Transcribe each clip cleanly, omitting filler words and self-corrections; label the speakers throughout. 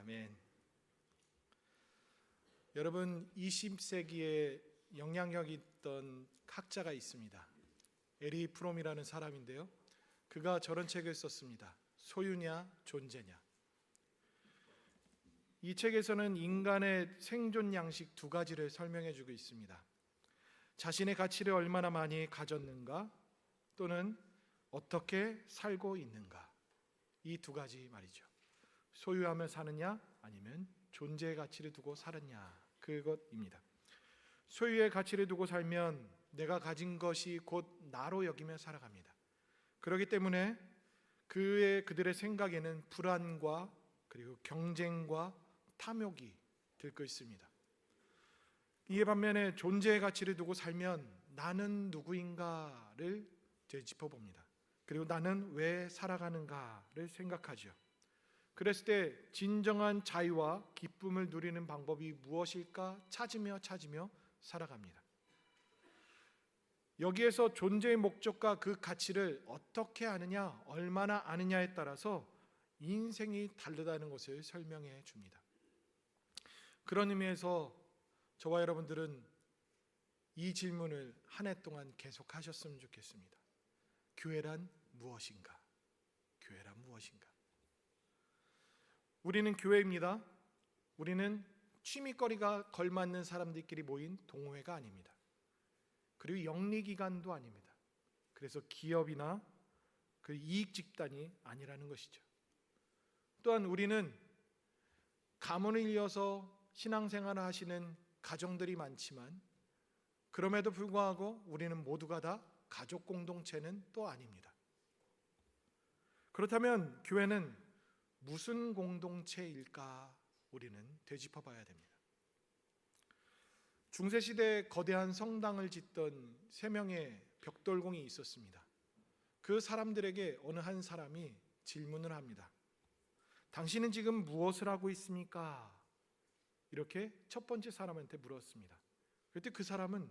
Speaker 1: 아멘. 여러분, 20세기에 영향력 있던 학자가 있습니다. 에리 프롬이라는 사람인데요, 그가 저런 책을 썼습니다. 소유냐 존재냐. 이 책에서는 인간의 생존 양식 두 가지를 설명해 주고 있습니다. 자신의 가치를 얼마나 많이 가졌는가, 또는 어떻게 살고 있는가. 이 두 가지 말이죠. 소유하며 사느냐, 아니면 존재의 가치를 두고 살았냐, 그것입니다. 소유의 가치를 두고 살면 내가 가진 것이 곧 나로 여기며 살아갑니다. 그렇기 때문에 그들의 생각에는 불안과 그리고 경쟁과 탐욕이 들고 있습니다. 이에 반면에 존재의 가치를 두고 살면 나는 누구인가를 되짚어 봅니다. 그리고 나는 왜 살아가는가를 생각하죠. 그랬을 때 진정한 자유와 기쁨을 누리는 방법이 무엇일까 찾으며 살아갑니다. 여기에서 존재의 목적과 그 가치를 어떻게 아느냐, 얼마나 아느냐에 따라서 인생이 다르다는 것을 설명해 줍니다. 그런 의미에서 저와 여러분들은 이 질문을 한 해 동안 계속 하셨으면 좋겠습니다. 교회란 무엇인가? 교회란 무엇인가? 우리는 교회입니다. 우리는 취미거리가 걸맞는 사람들끼리 모인 동호회가 아닙니다. 그리고 영리기관도 아닙니다. 그래서 기업이나 그 이익집단이 아니라는 것이죠. 또한 우리는 가문을 이어서 신앙생활을 하시는 가정들이 많지만, 그럼에도 불구하고 우리는 모두가 다 가족 공동체는 또 아닙니다. 그렇다면 교회는 무슨 공동체일까 우리는 되짚어 봐야 됩니다. 중세시대에 거대한 성당을 짓던 3명의 벽돌공이 있었습니다. 그 사람들에게 어느 한 사람이 질문을 합니다. 당신은 지금 무엇을 하고 있습니까? 이렇게 첫 번째 사람한테 물었습니다. 그때 그 사람은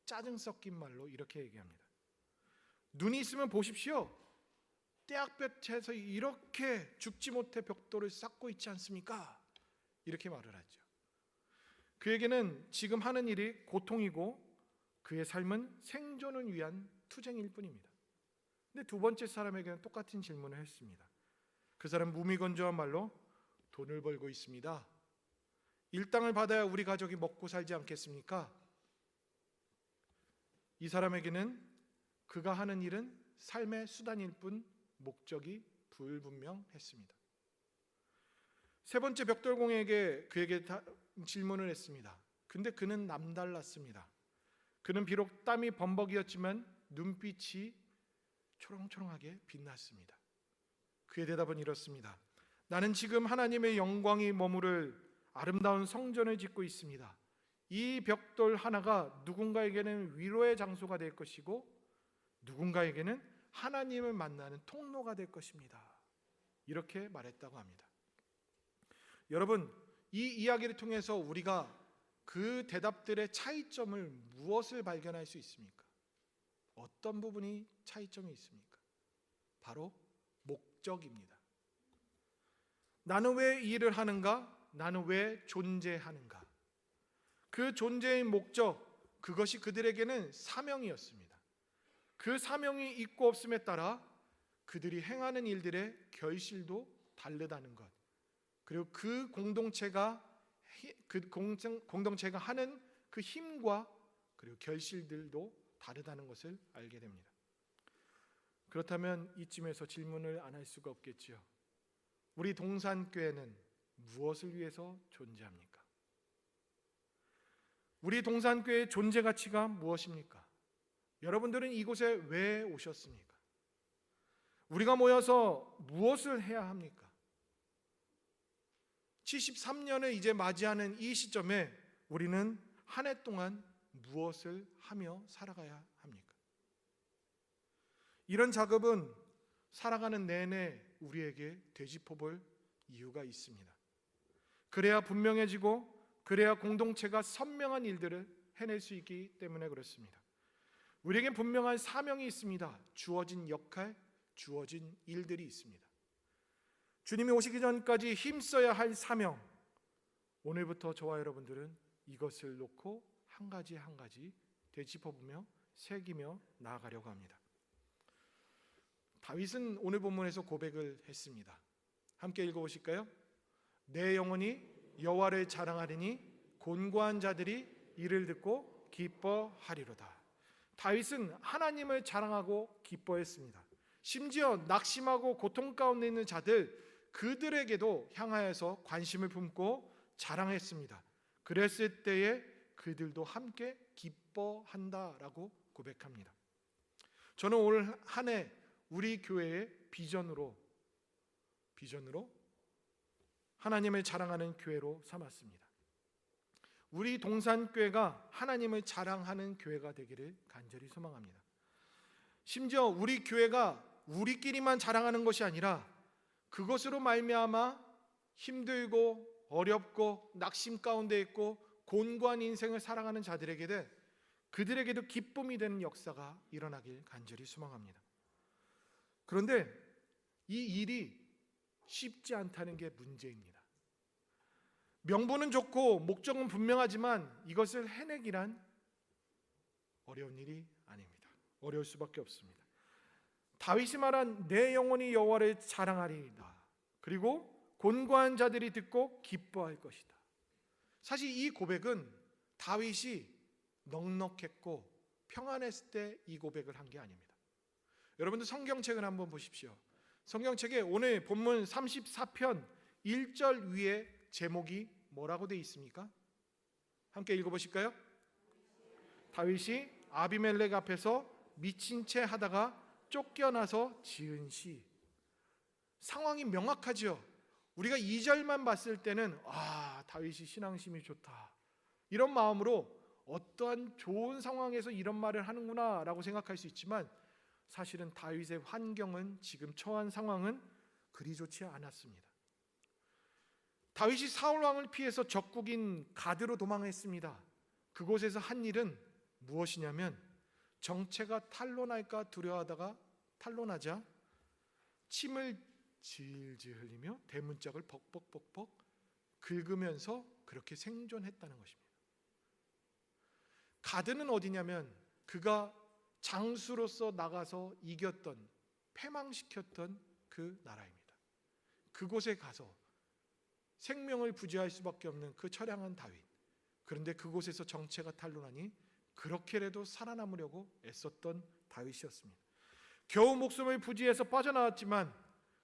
Speaker 1: 짜증 섞인 말로 이렇게 얘기합니다. 눈이 있으면 보십시오. 떼약볕에서 이렇게 죽지 못해 벽돌을 쌓고 있지 않습니까? 이렇게 말을 하죠. 그에게는 지금 하는 일이 고통이고 그의 삶은 생존을 위한 투쟁일 뿐입니다. 근데 두 번째 사람에게는 똑같은 질문을 했습니다. 그 사람은 무미건조한 말로 돈을 벌고 있습니다. 일당을 받아야 우리 가족이 먹고 살지 않겠습니까? 이 사람에게는 그가 하는 일은 삶의 수단일 뿐 목적이 불분명했습니다. 세 번째 벽돌공에게 그에게 질문을 했습니다. 근데 그는 남달랐습니다. 그는 비록 땀이 범벅이었지만 눈빛이 초롱초롱하게 빛났습니다. 그의 대답은 이렇습니다. 나는 지금 하나님의 영광이 머무를 아름다운 성전을 짓고 있습니다. 이 벽돌 하나가 누군가에게는 위로의 장소가 될 것이고 누군가에게는 하나님을 만나는 통로가 될 것입니다. 이렇게 말했다고 합니다. 여러분, 이 이야기를 통해서 우리가 그 대답들의 차이점을 무엇을 발견할 수 있습니까? 어떤 부분이 차이점이 있습니까? 바로 목적입니다. 나는 왜 이 일을 하는가? 나는 왜 존재하는가? 그 존재의 목적, 그것이 그들에게는 사명이었습니다. 그 사명이 있고 없음에 따라 그들이 행하는 일들의 결실도 다르다는 것, 그리고 그 공동체가 하는 그 힘과 그리고 결실들도 다르다는 것을 알게 됩니다. 그렇다면 이쯤에서 질문을 안 할 수가 없겠지요. 우리 동산교회는 무엇을 위해서 존재합니까? 우리 동산교회의 존재 가치가 무엇입니까? 여러분들은 이곳에 왜 오셨습니까? 우리가 모여서 무엇을 해야 합니까? 73년을 이제 맞이하는 이 시점에 우리는 한 해 동안 무엇을 하며 살아가야 합니까? 이런 작업은 살아가는 내내 우리에게 되짚어볼 이유가 있습니다. 그래야 분명해지고 그래야 공동체가 선명한 일들을 해낼 수 있기 때문에 그렇습니다. 우리에겐 분명한 사명이 있습니다. 주어진 역할, 주어진 일들이 있습니다. 주님이 오시기 전까지 힘써야 할 사명, 오늘부터 저와 여러분들은 이것을 놓고 한 가지 한 가지 되짚어보며 새기며 나아가려고 합니다. 다윗은 오늘 본문에서 고백을 했습니다. 함께 읽어보실까요? 내 영혼이 여호와를 자랑하리니 곤고한 자들이 이를 듣고 기뻐하리로다. 다윗은 하나님을 자랑하고 기뻐했습니다. 심지어 낙심하고 고통 가운데 있는 자들, 그들에게도 향하여서 관심을 품고 자랑했습니다. 그랬을 때에 그들도 함께 기뻐한다라고 고백합니다. 저는 올 한 해 우리 교회의 비전으로 하나님을 자랑하는 교회로 삼았습니다. 우리 동산교회가 하나님을 자랑하는 교회가 되기를 간절히 소망합니다. 심지어 우리 교회가 우리끼리만 자랑하는 것이 아니라 그것으로 말미암아 힘들고 어렵고 낙심 가운데 있고 곤고한 인생을 살아가는 자들에게도 그들에게도 기쁨이 되는 역사가 일어나길 간절히 소망합니다. 그런데 이 일이 쉽지 않다는 게 문제입니다. 명분은 좋고 목적은 분명하지만 이것을 해내기란 어려운 일이 아닙니다. 어려울 수밖에 없습니다. 다윗이 말한 내 영혼이 여호와를 자랑하리이다. 그리고 곤고한 자들이 듣고 기뻐할 것이다. 사실 이 고백은 다윗이 넉넉했고 평안했을 때 이 고백을 한 게 아닙니다. 여러분들 성경책을 한번 보십시오. 성경책에 오늘 본문 34편 1절 위에 제목이 뭐라고 되어 있습니까? 함께 읽어보실까요? 다윗이 아비멜렉 앞에서 미친 채 하다가 쫓겨나서 지은 시. 상황이 명확하죠. 우리가 2절만 봤을 때는 다윗이 신앙심이 좋다, 이런 마음으로 어떠한 좋은 상황에서 이런 말을 하는구나 라고 생각할 수 있지만 사실은 다윗의 환경은, 지금 처한 상황은 그리 좋지 않았습니다. 다윗이 사울 왕을 피해서 적국인 가드로 도망했습니다. 그곳에서 한 일은 무엇이냐면 정체가 탄로날까 두려워하다가 탄로나자 침을 질질 흘리며 대문짝을 벅벅벅벅 긁으면서 그렇게 생존했다는 것입니다. 가드는 어디냐면 그가 장수로서 나가서 이겼던, 패망시켰던 그 나라입니다. 그곳에 가서 생명을 부지할 수밖에 없는 그 처량한 다윗. 그런데 그곳에서 정체가 탄로나니 그렇게라도 살아남으려고 애썼던 다윗이었습니다. 겨우 목숨을 부지해서 빠져나왔지만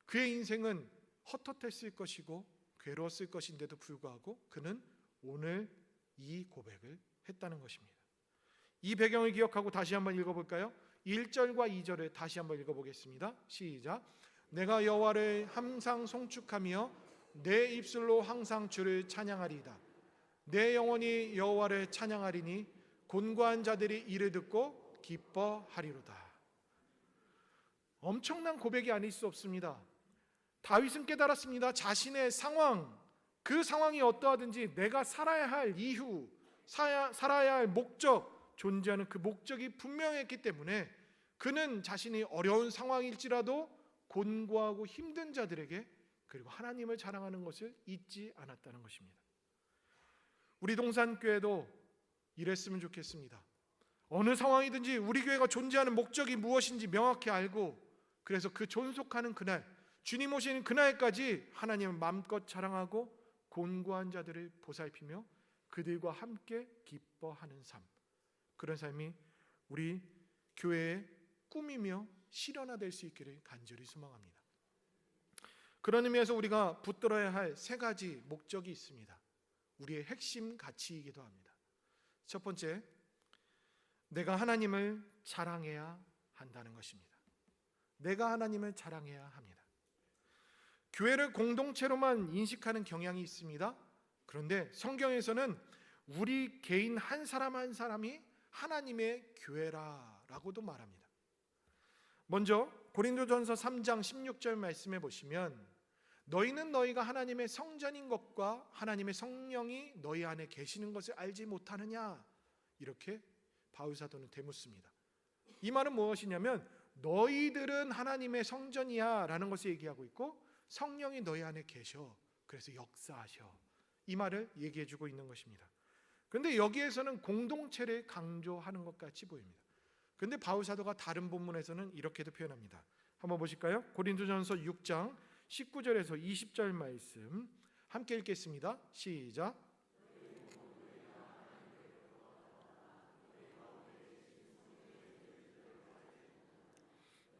Speaker 1: 그의 인생은 헛헛했을 것이고 괴로웠을 것인데도 불구하고 그는 오늘 이 고백을 했다는 것입니다. 이 배경을 기억하고 다시 한번 읽어볼까요? 1절과 2절을 다시 한번 읽어보겠습니다. 시작. 내가 여호와를 항상 송축하며 내 입술로 항상 주를 찬양하리이다. 내 영혼이 여호와를 찬양하리니 곤고한 자들이 이를 듣고 기뻐하리로다. 엄청난 고백이 아닐 수 없습니다. 다윗은 깨달았습니다. 자신의 상황, 그 상황이 어떠하든지 내가 살아야 할 이유, 살아야 할 목적, 존재하는 그 목적이 분명했기 때문에 그는 자신이 어려운 상황일지라도 곤고하고 힘든 자들에게 그리고 하나님을 자랑하는 것을 잊지 않았다는 것입니다. 우리 동산교회도 이랬으면 좋겠습니다. 어느 상황이든지 우리 교회가 존재하는 목적이 무엇인지 명확히 알고, 그래서 그 존속하는 그날, 주님 오시는 그날까지 하나님을 마음껏 자랑하고 곤고한 자들을 보살피며 그들과 함께 기뻐하는 삶, 그런 삶이 우리 교회의 꿈이며 실현화될 수 있기를 간절히 소망합니다. 그런 의미에서 우리가 붙들어야 할 세 가지 목적이 있습니다. 우리의 핵심 가치이기도 합니다. 첫 번째, 내가 하나님을 자랑해야 한다는 것입니다. 내가 하나님을 자랑해야 합니다. 교회를 공동체로만 인식하는 경향이 있습니다. 그런데 성경에서는 우리 개인 한 사람 한 사람이 하나님의 교회라라고도 말합니다. 먼저 고린도전서 3장 16절 말씀해 보시면 너희는 너희가 하나님의 성전인 것과 하나님의 성령이 너희 안에 계시는 것을 알지 못하느냐, 이렇게 바울 사도는 되묻습니다. 이 말은 무엇이냐면 너희들은 하나님의 성전이야 라는 것을 얘기하고 있고, 성령이 너희 안에 계셔. 그래서 역사하셔. 이 말을 얘기해 주고 있는 것입니다. 그런데 여기에서는 공동체를 강조하는 것 같이 보입니다. 그런데 바울 사도가 다른 본문에서는 이렇게도 표현합니다. 한번 보실까요? 고린도전서 6장 19절에서 20절 말씀 함께 읽겠습니다. 시작.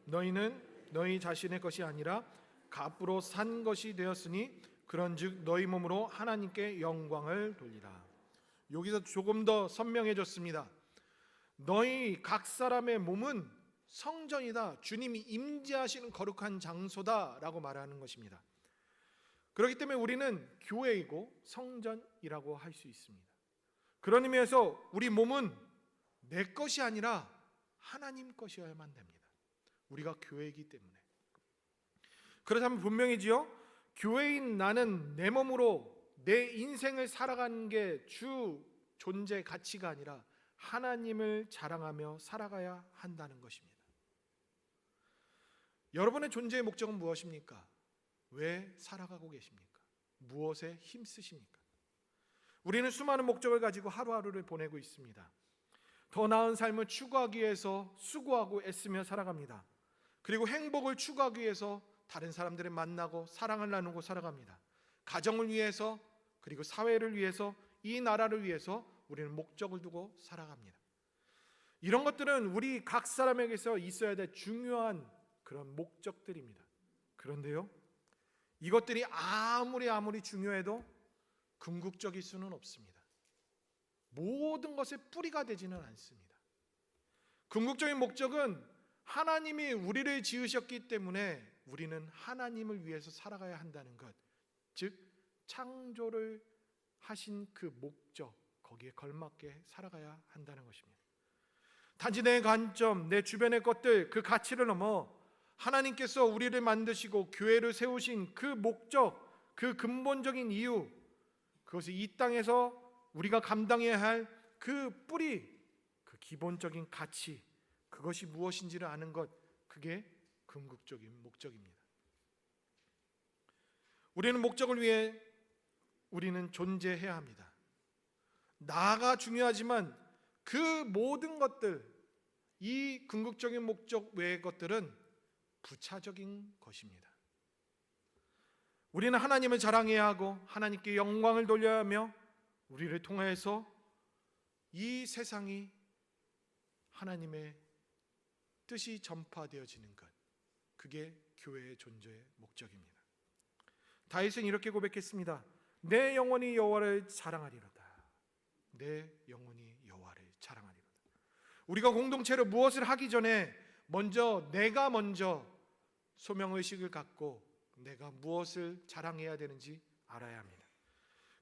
Speaker 1: 너희는 너희 자신의 것이 아니라 값으로 산 것이 되었으니 그런즉 너희 몸으로 하나님께 영광을 돌리라. 여기서 조금 더 선명해졌습니다. 너희 각 사람의 몸은 성전이다. 주님이 임재하시는 거룩한 장소다라고 말하는 것입니다. 그렇기 때문에 우리는 교회이고 성전이라고 할 수 있습니다. 그런 의미에서 우리 몸은 내 것이 아니라 하나님 것이어야만 됩니다. 우리가 교회이기 때문에. 그렇다면 분명히지요, 교회인 나는 내 몸으로 내 인생을 살아가는 게 주 존재 가치가 아니라 하나님을 자랑하며 살아가야 한다는 것입니다. 여러분의 존재의 목적은 무엇입니까? 왜 살아가고 계십니까? 무엇에 힘쓰십니까? 우리는 수많은 목적을 가지고 하루하루를 보내고 있습니다. 더 나은 삶을 추구하기 위해서 수고하고 애쓰며 살아갑니다. 그리고 행복을 추구하기 위해서 다른 사람들을 만나고 사랑을 나누고 살아갑니다. 가정을 위해서, 그리고 사회를 위해서, 이 나라를 위해서 우리는 목적을 두고 살아갑니다. 이런 것들은 우리 각 사람에게서 있어야 될 중요한 그런 목적들입니다. 그런데요, 이것들이 아무리 중요해도 궁극적일 수는 없습니다. 모든 것의 뿌리가 되지는 않습니다. 궁극적인 목적은 하나님이 우리를 지으셨기 때문에 우리는 하나님을 위해서 살아가야 한다는 것, 즉 창조를 하신 그 목적, 거기에 걸맞게 살아가야 한다는 것입니다. 단지 내 관점, 내 주변의 것들, 그 가치를 넘어 하나님께서 우리를 만드시고 교회를 세우신 그 목적, 그 근본적인 이유, 그것이 이 땅에서 우리가 감당해야 할 그 뿌리, 그 기본적인 가치, 그것이 무엇인지를 아는 것, 그게 궁극적인 목적입니다. 우리는 목적을 위해 우리는 존재해야 합니다. 나가 중요하지만 그 모든 것들, 이 궁극적인 목적 외의 것들은 부차적인 것입니다. 우리는 하나님을 자랑해야 하고 하나님께 영광을 돌려야 하며 우리를 통하여서 이 세상이 하나님의 뜻이 전파되어지는 것, 그게 교회의 존재의 목적입니다. 다윗은 이렇게 고백했습니다. 내 영혼이 여호와를 자랑하리로다. 내 영혼이 여호와를 자랑하리로다. 우리가 공동체로 무엇을 하기 전에 내가 먼저 소명의식을 갖고 내가 무엇을 자랑해야 되는지 알아야 합니다.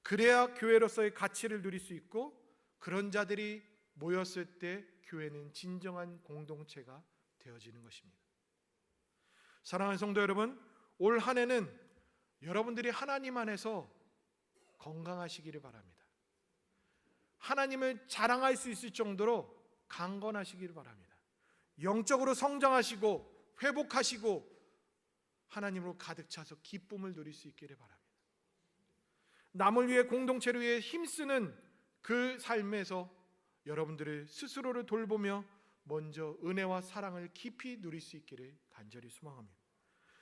Speaker 1: 그래야 교회로서의 가치를 누릴 수 있고, 그런 자들이 모였을 때 교회는 진정한 공동체가 되어지는 것입니다. 사랑하는 성도 여러분, 올 한 해는 여러분들이 하나님 안에서 건강하시기를 바랍니다. 하나님을 자랑할 수 있을 정도로 강건하시기를 바랍니다. 영적으로 성장하시고 회복하시고 하나님으로 가득 차서 기쁨을 누릴 수 있기를 바랍니다. 남을 위해, 공동체를 위해 힘쓰는 그 삶에서 여러분들을 스스로를 돌보며 먼저 은혜와 사랑을 깊이 누릴 수 있기를 간절히 소망합니다.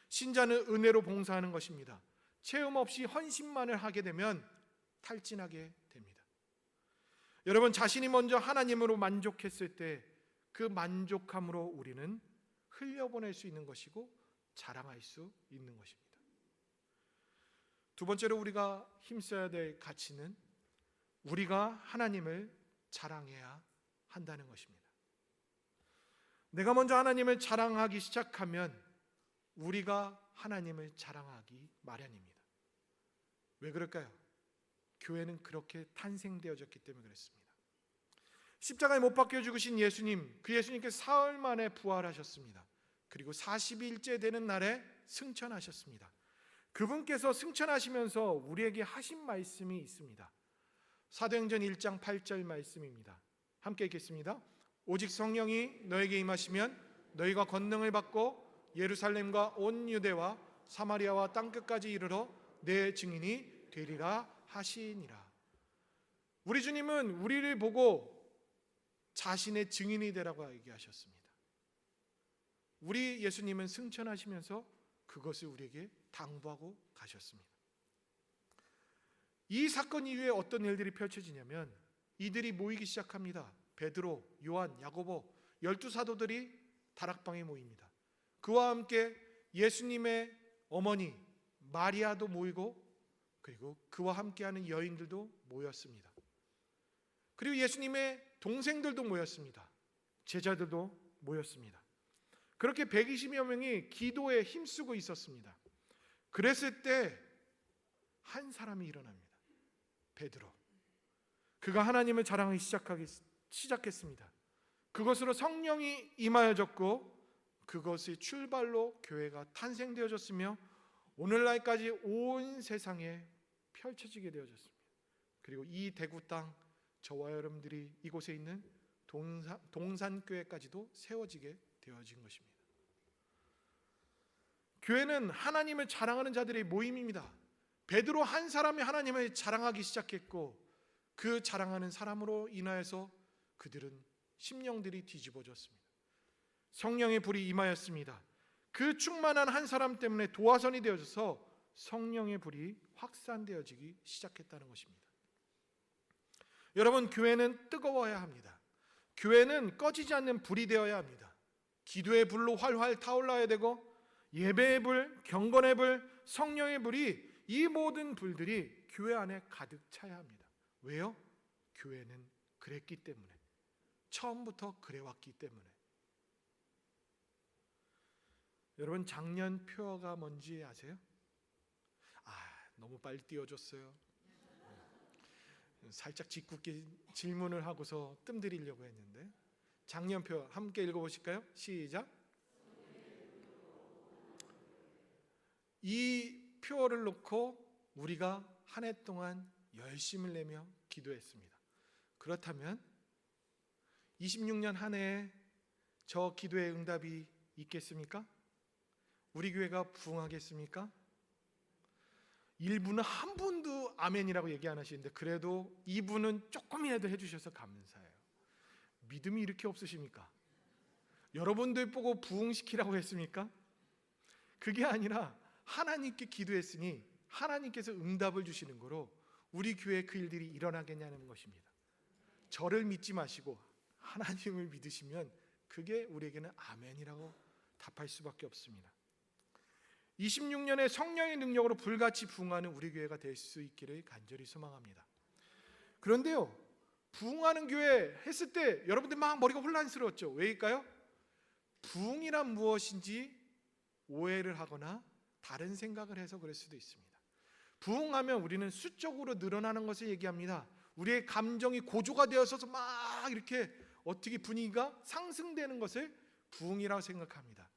Speaker 1: 신자는 은혜로 봉사하는 것입니다. 체험 없이 헌신만을 하게 되면 탈진하게 됩니다. 여러분, 자신이 먼저 하나님으로 만족했을 때 그 만족함으로 우리는 흘려보낼 수 있는 것이고 자랑할 수 있는 것입니다. 두 번째로 우리가 힘써야 될 가치는 우리가 하나님을 자랑해야 한다는 것입니다. 내가 먼저 하나님을 자랑하기 시작하면 우리가 하나님을 자랑하기 마련입니다. 왜 그럴까요? 교회는 그렇게 탄생되어졌기 때문에 그렇습니다. 십자가에 못 박혀 죽으신 예수님, 그 예수님께서 사흘 만에 부활하셨습니다. 그리고 40일째 되는 날에 승천하셨습니다. 그분께서 승천하시면서 우리에게 하신 말씀이 있습니다. 사도행전 1장 8절 말씀입니다. 함께 읽겠습니다. 오직 성령이 너에게 임하시면 너희가 권능을 받고 예루살렘과 온 유대와 사마리아와 땅끝까지 이르러 내 증인이 되리라 하시니라. 우리 주님은 우리를 보고 자신의 증인이 되라고 얘기하셨습니다. 우리 예수님은 승천하시면서 그것을 우리에게 당부하고 가셨습니다. 이 사건 이후에 어떤 일들이 펼쳐지냐면 이들이 모이기 시작합니다. 베드로, 요한, 야고보 12사도들이 다락방에 모입니다. 그와 함께 예수님의 어머니 마리아도 모이고 그리고 그와 함께하는 여인들도 모였습니다. 그리고 예수님의 동생들도 모였습니다. 제자들도 모였습니다. 그렇게 120여 명이 기도에 힘쓰고 있었습니다. 그랬을 때 한 사람이 일어납니다. 베드로. 그가 하나님을 자랑하기 시작했습니다. 그것으로 성령이 임하여졌고 그것이 출발로 교회가 탄생되어졌으며 오늘날까지 온 세상에 펼쳐지게 되어졌습니다. 그리고 이 대구 땅 저와 여러분들이 이곳에 있는 동산교회까지도 세워지게 되어진 것입니다. 교회는 하나님을 자랑하는 자들의 모임입니다. 베드로 한 사람이 하나님을 자랑하기 시작했고 그 자랑하는 사람으로 인하여서 그들은 심령들이 뒤집어졌습니다. 성령의 불이 임하였습니다. 그 충만한 한 사람 때문에 도화선이 되어져서 성령의 불이 확산되어지기 시작했다는 것입니다. 여러분, 교회는 뜨거워야 합니다. 교회는 꺼지지 않는 불이 되어야 합니다. 기도의 불로 활활 타올라야 되고 예배의 불, 경건의 불, 성령의 불이 이 모든 불들이 교회 안에 가득 차야 합니다. 왜요? 교회는 그랬기 때문에, 처음부터 그래왔기 때문에. 여러분, 작년 표어가 뭔지 아세요? 너무 빨리 띄워줬어요. 살짝 짓궂게 질문을 하고서 뜸들이려고 했는데 작년 표어 함께 읽어보실까요? 시작. 이 표어를 놓고 우리가 한 해 동안 열심을 내며 기도했습니다. 그렇다면 26년 한 해에 저 기도의 응답이 있겠습니까? 우리 교회가 부흥하겠습니까? 일부는 한 분도 아멘이라고 얘기 안 하시는데 그래도 이분은 조금이라도 해주셔서 감사해요. 믿음이 이렇게 없으십니까? 여러분들 보고 부흥시키라고 했습니까? 그게 아니라 하나님께 기도했으니 하나님께서 응답을 주시는 거로 우리 교회에 그 일들이 일어나겠냐는 것입니다. 저를 믿지 마시고 하나님을 믿으시면 그게 우리에게는 아멘이라고 답할 수밖에 없습니다. 26년의 성령의 능력으로 불같이 부흥하는 우리 교회가 될 수 있기를 간절히 소망합니다. 그런데요, 부흥하는 교회 했을 때 여러분들 막 머리가 혼란스러웠죠. 왜일까요? 부흥이란 무엇인지 오해를 하거나 다른 생각을 해서 그럴 수도 있습니다. 부흥하면 우리는 수적으로 늘어나는 것을 얘기합니다. 우리의 감정이 고조가 되어서 막 이렇게 어떻게 분위기가 상승되는 것을 부흥이라고 생각합니다.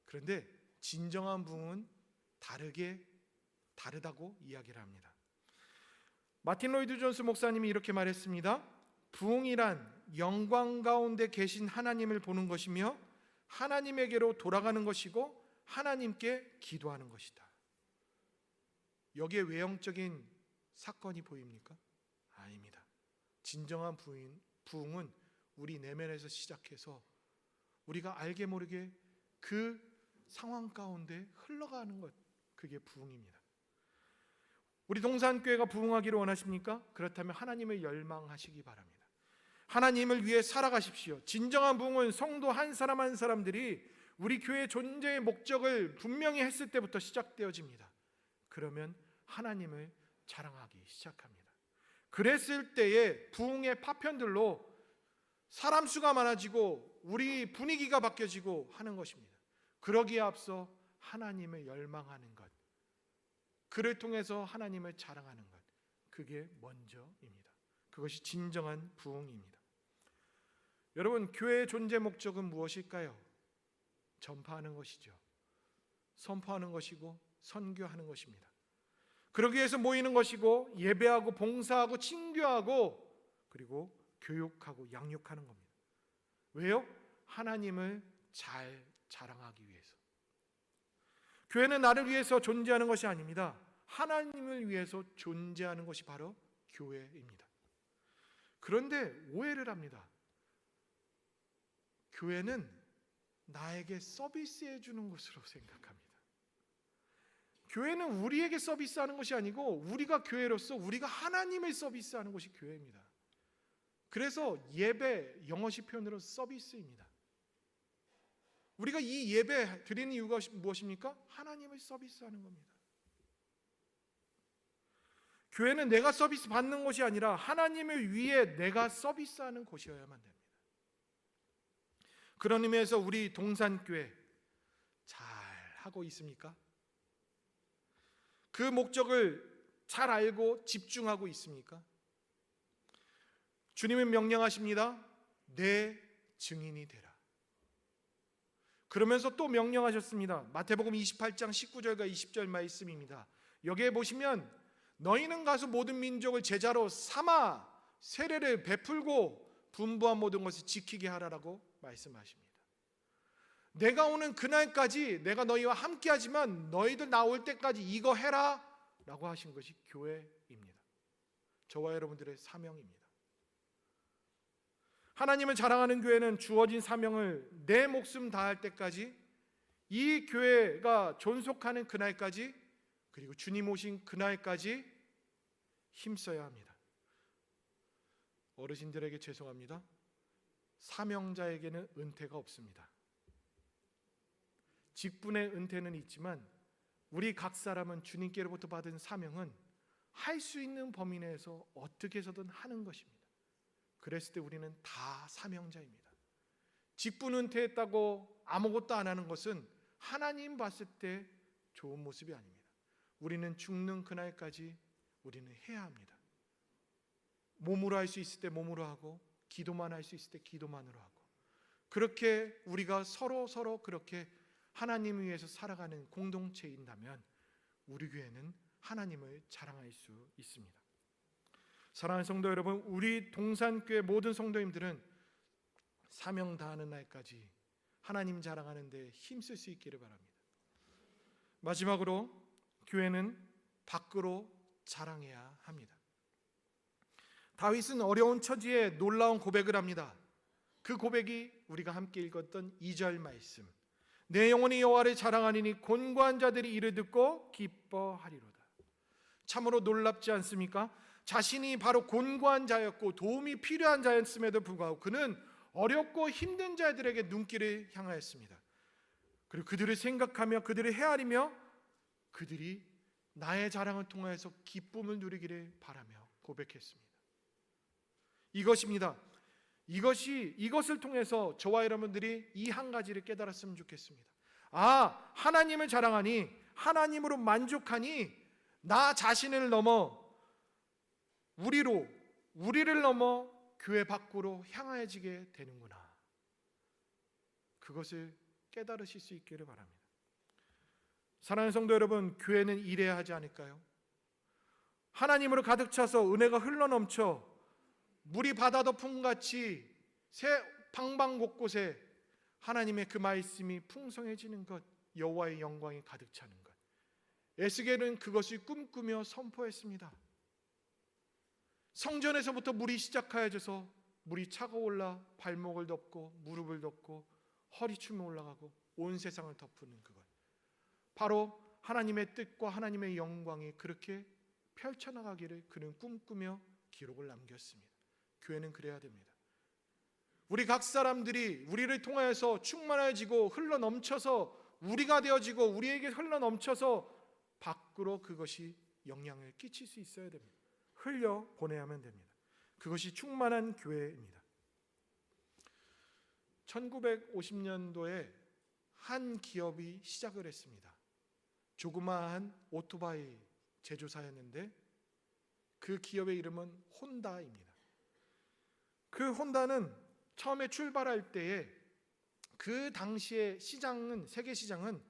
Speaker 1: 그런데 진정한 부흥은 다르다고 이야기를 합니다. 마틴 로이드 존스 목사님이 이렇게 말했습니다. 부흥이란 영광 가운데 계신 하나님을 보는 것이며 하나님에게로 돌아가는 것이고 하나님께 기도하는 것이다. 여기에 외형적인 사건이 보입니까? 아닙니다. 진정한 부흥은 우리 내면에서 시작해서 우리가 알게 모르게 그 상황 가운데 흘러가는 것, 그게 부흥입니다. 우리 동산교회가 부흥하기를 원하십니까? 그렇다면 하나님을 열망하시기 바랍니다. 하나님을 위해 살아가십시오. 진정한 부흥은 성도 한 사람 한 사람들이 우리 교회의 존재의 목적을 분명히 했을 때부터 시작되어집니다. 그러면 하나님을 자랑하기 시작합니다. 그랬을 때에 부흥의 파편들로 사람 수가 많아지고 우리 분위기가 바뀌어지고 하는 것입니다. 그러기에 앞서 하나님을 열망하는 것, 그를 통해서 하나님을 자랑하는 것, 그게 먼저입니다. 그것이 진정한 부흥입니다. 여러분, 교회의 존재 목적은 무엇일까요? 전파하는 것이죠. 선포하는 것이고 선교하는 것입니다. 그러기 위해서 모이는 것이고 예배하고 봉사하고 친교하고 그리고 교육하고 양육하는 겁니다. 왜요? 하나님을 잘 자랑하기 위해서. 교회는 나를 위해서 존재하는 것이 아닙니다. 하나님을 위해서 존재하는 것이 바로 교회입니다. 그런데 오해를 합니다. 교회는 나에게 서비스해 주는 것으로 생각합니다. 교회는 우리에게 서비스하는 것이 아니고 우리가 교회로서 우리가 하나님을 서비스하는 것이 교회입니다. 그래서 예배, 영어식 표현으로 서비스입니다. 우리가 이 예배 드리는 이유가 무엇입니까? 하나님을 서비스하는 겁니다. 교회는 내가 서비스 받는 곳이 아니라 하나님을 위해 내가 서비스하는 곳이어야만 됩니다. 그런 의미에서 우리 동산교회 잘 하고 있습니까? 그 목적을 잘 알고 집중하고 있습니까? 주님은 명령하십니다. 내 증인이 되라. 그러면서 또 명령하셨습니다. 마태복음 28장 19절과 20절 말씀입니다. 여기에 보시면 너희는 가서 모든 민족을 제자로 삼아 세례를 베풀고 분부한 모든 것을 지키게 하라라고 말씀하십니다. 내가 오는 그날까지 내가 너희와 함께하지만 너희들 나올 때까지 이거 해라 라고 하신 것이 교회입니다. 저와 여러분들의 사명입니다. 하나님을 자랑하는 교회는 주어진 사명을 내 목숨 다할 때까지, 이 교회가 존속하는 그날까지, 그리고 주님 오신 그날까지 힘써야 합니다. 어르신들에게 죄송합니다. 사명자에게는 은퇴가 없습니다. 직분의 은퇴는 있지만 우리 각 사람은 주님께로부터 받은 사명은 할 수 있는 범위 내에서 어떻게 해서든 하는 것입니다. 그랬을 때 우리는 다 사명자입니다. 직분 은퇴했다고 아무것도 안 하는 것은 하나님 봤을 때 좋은 모습이 아닙니다. 우리는 죽는 그날까지 우리는 해야 합니다. 몸으로 할 수 있을 때 몸으로 하고, 기도만 할 수 있을 때 기도만으로 하고, 그렇게 우리가 서로 그렇게 하나님을 위해서 살아가는 공동체인다면 우리 교회는 하나님을 자랑할 수 있습니다. 사랑하는 성도 여러분, 우리 동산교회 모든 성도님들은 사명 다하는 날까지 하나님 자랑하는 데 힘쓸 수 있기를 바랍니다. 마지막으로 교회는 밖으로 자랑해야 합니다. 다윗은 어려운 처지에 놀라운 고백을 합니다. 그 고백이 우리가 함께 읽었던 2절 말씀, 내 영혼이 여호와를 자랑하리니 곤고한 자들이 이를 듣고 기뻐하리로다. 참으로 놀랍지 않습니까? 자신이 바로 곤고한 자였고 도움이 필요한 자였음에도 불구하고 그는 어렵고 힘든 자들에게 눈길을 향하였습니다. 그리고 그들을 생각하며 그들을 헤아리며 그들이 나의 자랑을 통하여서 기쁨을 누리기를 바라며 고백했습니다. 이것입니다. 이것을 통해서 저와 여러분들이 이 한 가지를 깨달았으면 좋겠습니다. 하나님을 자랑하니, 하나님으로 만족하니 나 자신을 넘어 우리를 넘어 교회 밖으로 향해지게 되는구나. 그것을 깨달으실 수 있기를 바랍니다. 사랑하는 성도 여러분, 교회는 이래야 하지 않을까요? 하나님으로 가득 차서 은혜가 흘러넘쳐 물이 바다 덮음같이 새 방방 곳곳에 하나님의 그 말씀이 풍성해지는 것, 여호와의 영광이 가득 차는 것, 에스겔은 그것을 꿈꾸며 선포했습니다. 성전에서부터 물이 시작하여져서 물이 차가올라 발목을 덮고 무릎을 덮고 허리춤에 올라가고 온 세상을 덮는 그것, 바로 하나님의 뜻과 하나님의 영광이 그렇게 펼쳐나가기를 그는 꿈꾸며 기록을 남겼습니다. 교회는 그래야 됩니다. 우리 각 사람들이 우리를 통하여서 충만해지고 흘러넘쳐서 우리가 되어지고 우리에게 흘러넘쳐서 밖으로 그것이 영향을 끼칠 수 있어야 됩니다. 흘려 보내야만 됩니다. 그것이 충만한 교회입니다. 1950년도에 한 기업이 시작을 했습니다. 조그마한 오토바이 제조사였는데 그 기업의 이름은 혼다입니다. 그 혼다는 처음에 출발할 때에 그 당시의 시장은, 세계 시장은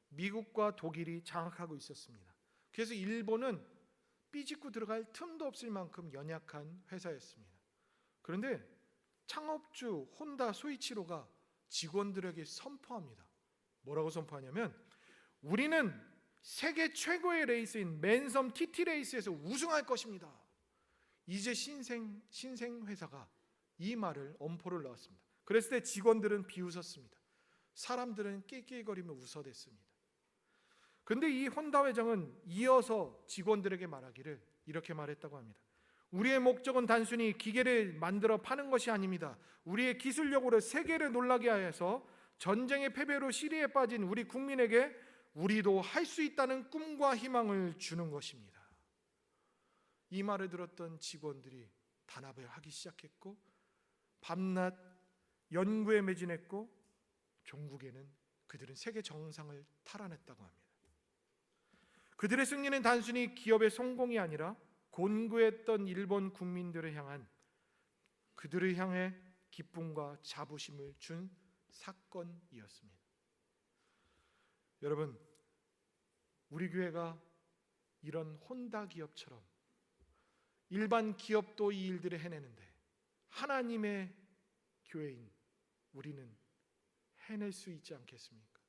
Speaker 1: 미국과 독일이 장악하고 있었습니다. 그래서 일본은 삐집고 들어갈 틈도 없을 만큼 연약한 회사였습니다. 그런데 창업주 혼다 소이치로가 직원들에게 선포합니다. 뭐라고 선포하냐면, 우리는 세계 최고의 레이스인 맨섬 TT 레이스에서 우승할 것입니다. 이제 신생 회사가 이 말을 엄포를 넣었습니다. 그랬을 때 직원들은 비웃었습니다. 사람들은 낄낄거리며 웃어댔습니다. 그런데 이 혼다 회장은 이어서 직원들에게 말하기를 이렇게 말했다고 합니다. 우리의 목적은 단순히 기계를 만들어 파는 것이 아닙니다. 우리의 기술력으로 세계를 놀라게 하여서 전쟁의 패배로 시리에 빠진 우리 국민에게 우리도 할 수 있다는 꿈과 희망을 주는 것입니다. 이 말을 들었던 직원들이 단합을 하기 시작했고 밤낮 연구에 매진했고 종국에는 그들은 세계 정상을 탈환했다고 합니다. 그들의 승리는 단순히 기업의 성공이 아니라 곤고했던 일본 국민들을 향한 그들을 향해 기쁨과 자부심을 준 사건이었습니다. 여러분, 우리 교회가 이런 혼다 기업처럼 일반 기업도 이 일들을 해내는데 하나님의 교회인 우리는 해낼 수 있지 않겠습니까?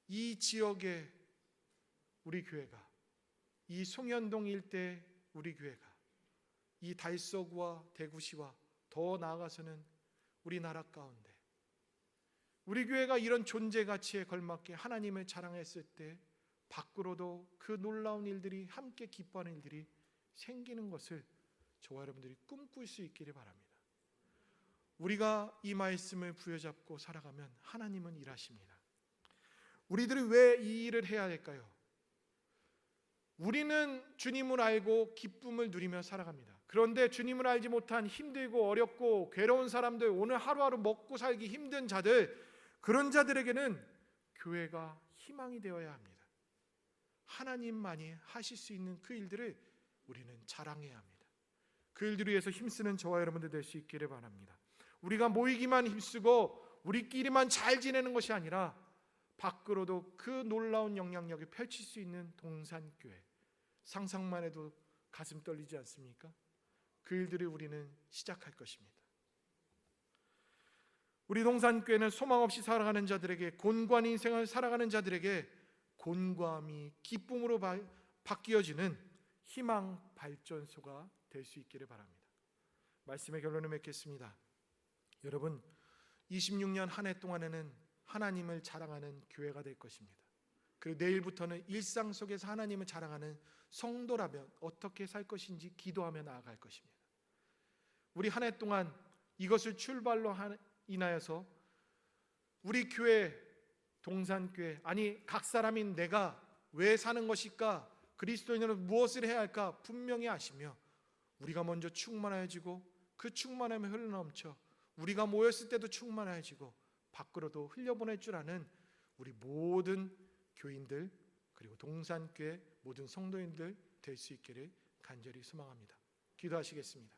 Speaker 1: 이 지역의 우리 교회가, 이 송현동 일대 우리 교회가, 이 달서구와 대구시와 더 나아가서는 우리나라 가운데 우리 교회가 이런 존재 가치에 걸맞게 하나님을 자랑했을 때 밖으로도 그 놀라운 일들이 함께 기뻐하는 일들이 생기는 것을 저와 여러분들이 꿈꿀 수 있기를 바랍니다. 우리가 이 말씀을 부여잡고 살아가면 하나님은 일하십니다. 우리들이 왜 이 일을 해야 할까요? 우리는 주님을 알고 기쁨을 누리며 살아갑니다. 그런데 주님을 알지 못한 힘들고 어렵고 괴로운 사람들, 오늘 하루하루 먹고 살기 힘든 자들, 그런 자들에게는 교회가 희망이 되어야 합니다. 하나님만이 하실 수 있는 그 일들을 우리는 자랑해야 합니다. 그 일들을 위해서 힘쓰는 저와 여러분들 될 수 있기를 바랍니다. 우리가 모이기만 힘쓰고 우리끼리만 잘 지내는 것이 아니라 밖으로도 그 놀라운 영향력을 펼칠 수 있는 동산교회, 상상만 해도 가슴 떨리지 않습니까? 그 일들을 우리는 시작할 것입니다. 우리 동산교회는 소망 없이 살아가는 자들에게, 곤고한 인생을 살아가는 자들에게 곤고함이 기쁨으로 바뀌어지는 희망 발전소가 될 수 있기를 바랍니다. 말씀의 결론을 맺겠습니다. 여러분, 26년 한 해 동안에는 하나님을 자랑하는 교회가 될 것입니다. 그리고 내일부터는 일상 속에서 하나님을 자랑하는 성도라면 어떻게 살 것인지 기도하며 나아갈 것입니다. 우리 한 해 동안 이것을 출발로 인하여서 우리 교회, 동산교회, 아니 각 사람인 내가 왜 사는 것일까, 그리스도인으로서 무엇을 해야 할까 분명히 아시며 우리가 먼저 충만해지고 그 충만함이 흘러넘쳐 우리가 모였을 때도 충만해지고 밖으로도 흘려보낼 줄 아는 우리 모든 교인들, 그리고 동산교회 모든 성도인들 될 수 있기를 간절히 소망합니다. 기도하시겠습니다.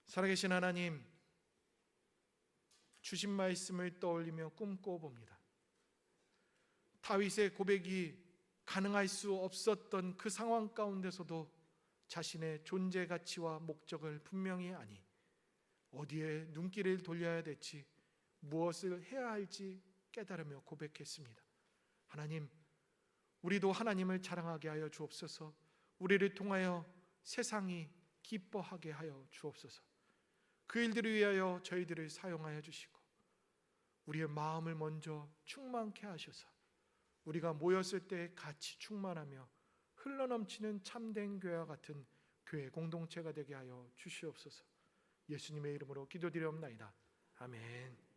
Speaker 1: 살아계신 하나님, 주신 말씀을 떠올리며 꿈꿔봅니다. 다윗의 고백이 가능할 수 없었던 그 상황 가운데서도 자신의 존재 가치와 목적을 분명히 아니 어디에 눈길을 돌려야 될지, 무엇을 해야 할지 깨달으며 고백했습니다. 하나님, 우리도 하나님을 자랑하게 하여 주옵소서. 우리를 통하여 세상이 기뻐하게 하여 주옵소서. 그 일들을 위하여 저희들을 사용하여 주시고 우리의 마음을 먼저 충만케 하셔서 우리가 모였을 때 같이 충만하며 흘러넘치는 참된 교회와 같은 교회 공동체가 되게 하여 주시옵소서. 예수님의 이름으로 기도드리옵나이다. 아멘.